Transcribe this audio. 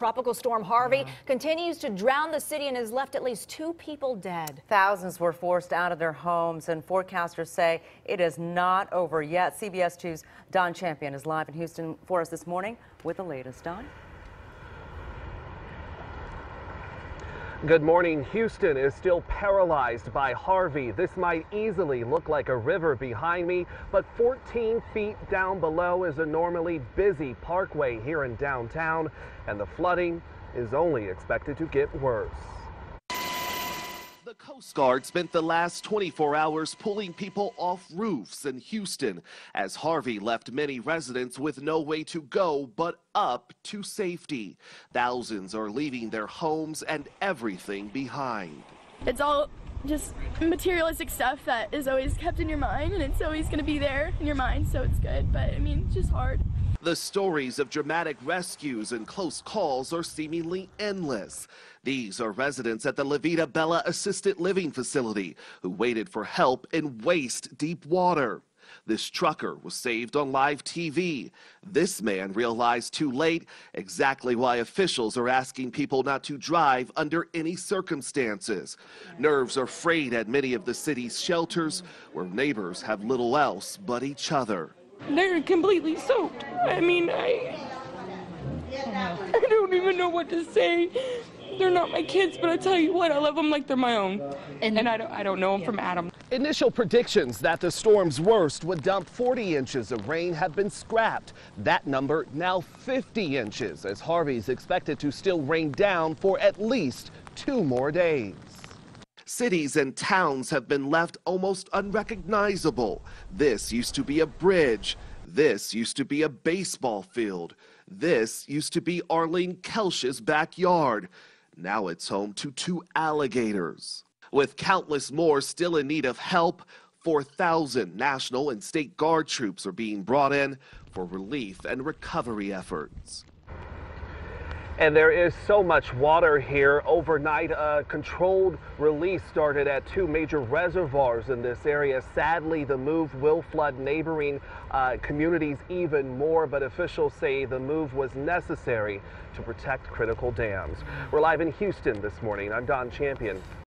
Tropical storm Harvey continues to drown the city and has left at least 2 people dead. Thousands were forced out of their homes, and forecasters say it is not over yet. CBS 2's Don Champion is live in Houston for us this morning with the latest. Don? Good morning. Houston is still paralyzed by Harvey. This might easily look like a river behind me, but 14 feet down below is a normally busy parkway here in downtown, and the flooding is only expected to get worse. The Coast Guard spent the last 24 hours pulling people off roofs in Houston as Harvey left many residents with no way to go but up to safety. Thousands are leaving their homes and everything behind. It's all just materialistic stuff that is always kept in your mind, and it's always going to be there in your mind, so it's good, but I mean, it's just hard. The stories of dramatic rescues and close calls are seemingly endless. These are residents at the La Vida Bella Assisted Living Facility who waited for help in waist-deep water. This trucker was saved on live TV. This man realized too late exactly why officials are asking people not to drive under any circumstances. Nerves are frayed at many of the city's shelters where neighbors have little else but each other. They're completely soaked. I mean, I don't even know what to say. They're not my kids, but I tell you what, I love them like they're my own. And I don't know them from Adam. Initial predictions that the storm's worst would dump 40 inches of rain have been scrapped. That number now 50 inches, as Harvey's expected to still rain down for at least 2 more days. Cities and towns have been left almost unrecognizable. This used to be a bridge. This used to be a baseball field. This used to be Arlene Kelsch's backyard. Now it's home to 2 alligators. With countless more still in need of help, 4,000 National and State Guard troops are being brought in for relief and recovery efforts. And there is so much water here. Overnight, a controlled release started at 2 major reservoirs in this area. Sadly, the move will flood neighboring communities even more, but officials say the move was necessary to protect critical dams. We're live in Houston this morning. I'm Don Champion.